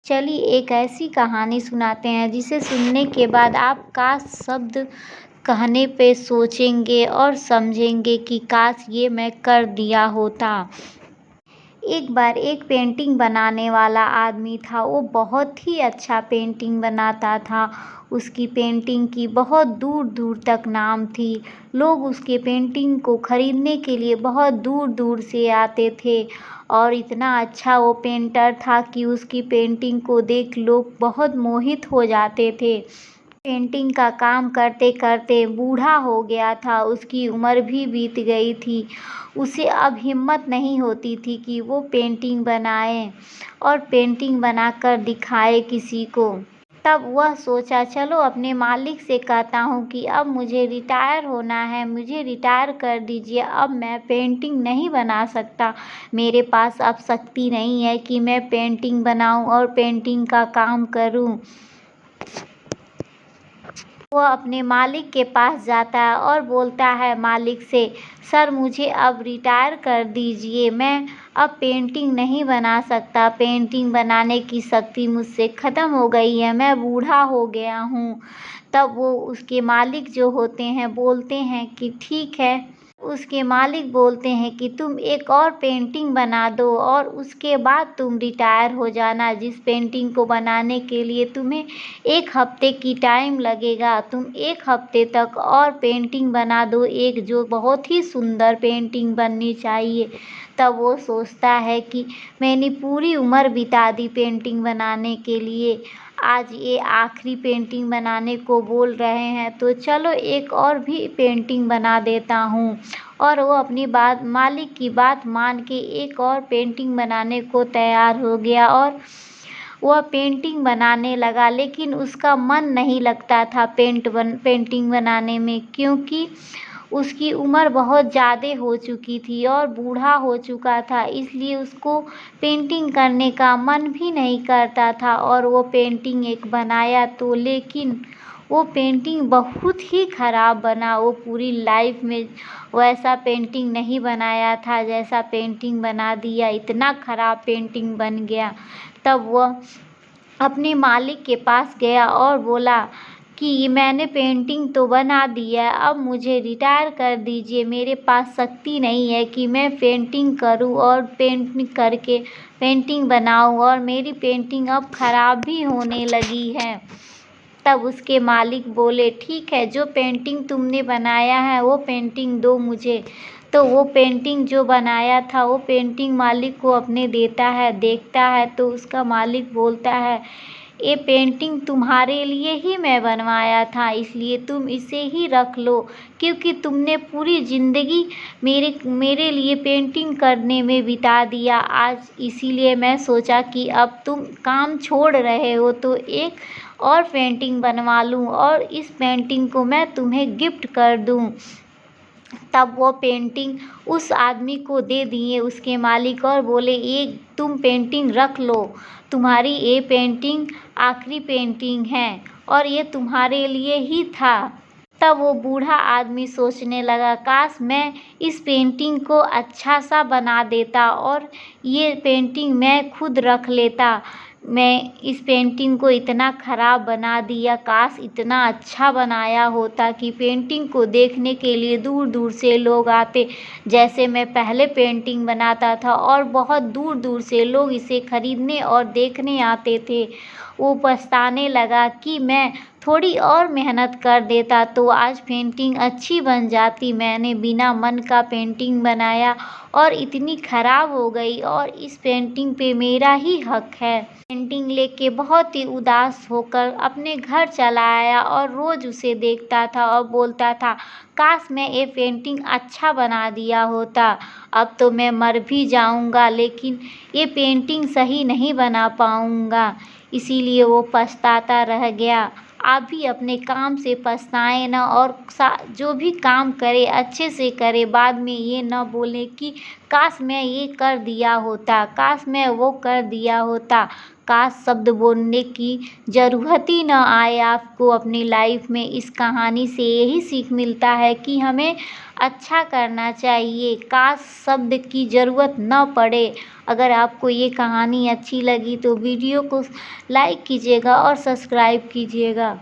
चलिए एक ऐसी कहानी सुनाते हैं जिसे सुनने के बाद आप काश शब्द कहने पे सोचेंगे और समझेंगे कि काश ये मैं कर दिया होता। एक बार एक पेंटिंग बनाने वाला आदमी था। वो बहुत ही अच्छा पेंटिंग बनाता था। उसकी पेंटिंग की बहुत दूर-दूर तक नाम थी। लोग उसके पेंटिंग को खरीदने के लिए बहुत दूर-दूर से आते थे और इतना अच्छा वो पेंटर था कि उसकी पेंटिंग को देख लोग बहुत मोहित हो जाते थे। पेंटिंग का काम करते-करते बूढ़ा हो गया था, उसकी उम्र भी बीत गई थी। उसे अब हिम्मत नहीं होती थी कि वो पेंटिंग बनाए और पेंटिंग बनाकर दिखाए किसी को। तब वह सोचा चलो अपने मालिक से कहता हूँ कि अब मुझे रिटायर होना है, मुझे रिटायर कर दीजिए, अब मैं पेंटिंग नहीं बना सकता। मेरे पास अब शक्ति नहीं है कि मैं पेंटिंग बनाऊँ और पेंटिंग का काम करूँ। वह अपने मालिक के पास जाता है और बोलता है मालिक से, सर मुझे अब रिटायर कर दीजिए, मैं अब पेंटिंग नहीं बना सकता, पेंटिंग बनाने की शक्ति मुझसे ख़त्म हो गई है, मैं बूढ़ा हो गया हूँ। तब वो उसके मालिक जो होते हैं बोलते हैं कि ठीक है। उसके मालिक बोलते हैं कि तुम एक और पेंटिंग बना दो और उसके बाद तुम रिटायर हो जाना। जिस पेंटिंग को बनाने के लिए तुम्हें 1 हफ्ते की टाइम लगेगा, तुम 1 हफ्ते तक और पेंटिंग बना दो, एक जो बहुत ही सुंदर पेंटिंग बननी चाहिए। तब वो सोचता है कि मैंने पूरी उम्र बिता दी पेंटिंग बनाने के लिए, आज ये आखिरी पेंटिंग बनाने को बोल रहे हैं तो चलो एक और भी पेंटिंग बना देता हूँ। और वो अपनी बात मालिक की बात मान के एक और पेंटिंग बनाने को तैयार हो गया और वह पेंटिंग बनाने लगा। लेकिन उसका मन नहीं लगता था पेंटिंग बनाने में, क्योंकि उसकी उम्र बहुत ज़्यादा हो चुकी थी और बूढ़ा हो चुका था, इसलिए उसको पेंटिंग करने का मन भी नहीं करता था। और वो पेंटिंग एक बनाया तो लेकिन वो पेंटिंग बहुत ही ख़राब बना। वो पूरी लाइफ में वैसा पेंटिंग नहीं बनाया था जैसा पेंटिंग बना दिया, इतना ख़राब पेंटिंग बन गया। तब वह अपने मालिक के पास गया और बोला कि मैंने पेंटिंग तो बना दी है, अब मुझे रिटायर कर दीजिए, मेरे पास शक्ति नहीं है कि मैं पेंटिंग करूं और पेंटिंग करके पेंटिंग बनाऊं और मेरी पेंटिंग अब ख़राब भी होने लगी है। तब उसके मालिक बोले ठीक है, जो पेंटिंग तुमने बनाया है वो पेंटिंग दो मुझे। तो वो पेंटिंग जो बनाया था वो पेंटिंग मालिक को अपने देता है, देखता है तो उसका मालिक बोलता है ये पेंटिंग तुम्हारे लिए ही मैं बनवाया था, इसलिए तुम इसे ही रख लो, क्योंकि तुमने पूरी ज़िंदगी मेरे लिए पेंटिंग करने में बिता दिया। आज इसीलिए मैं सोचा कि अब तुम काम छोड़ रहे हो तो एक और पेंटिंग बनवा लूँ और इस पेंटिंग को मैं तुम्हें गिफ्ट कर दूँ। तब वो पेंटिंग उस आदमी को दे दिए उसके मालिक और बोले ये तुम पेंटिंग रख लो, तुम्हारी ये पेंटिंग आखिरी पेंटिंग है और ये तुम्हारे लिए ही था। तब वो बूढ़ा आदमी सोचने लगा काश मैं इस पेंटिंग को अच्छा सा बना देता और ये पेंटिंग मैं खुद रख लेता। मैं इस पेंटिंग को इतना ख़राब बना दिया, काश इतना अच्छा बनाया होता कि पेंटिंग को देखने के लिए दूर-दूर से लोग आते, जैसे मैं पहले पेंटिंग बनाता था और बहुत दूर-दूर से लोग इसे खरीदने और देखने आते थे। वो पछताने लगा कि मैं थोड़ी और मेहनत कर देता तो आज पेंटिंग अच्छी बन जाती, मैंने बिना मन का पेंटिंग बनाया और इतनी ख़राब हो गई और इस पेंटिंग पे मेरा ही हक है। पेंटिंग लेके बहुत ही उदास होकर अपने घर चला आया और रोज़ उसे देखता था और बोलता था काश मैं ये पेंटिंग अच्छा बना दिया होता, अब तो मैं मर भी जाऊंगा लेकिन ये पेंटिंग सही नहीं बना पाऊंगा। इसीलिए वो पछताता रह गया। आप भी अपने काम से पछताएं ना और जो भी काम करे अच्छे से करे, बाद में ये ना बोले कि काश मैं ये कर दिया होता, काश मैं वो कर दिया होता। काश शब्द बोलने की ज़रूरत ही ना आए आपको अपनी लाइफ में। इस कहानी से यही सीख मिलता है कि हमें अच्छा करना चाहिए, काश शब्द की ज़रूरत न पड़े। अगर आपको ये कहानी अच्छी लगी तो वीडियो को लाइक कीजिएगा और सब्सक्राइब कीजिएगा।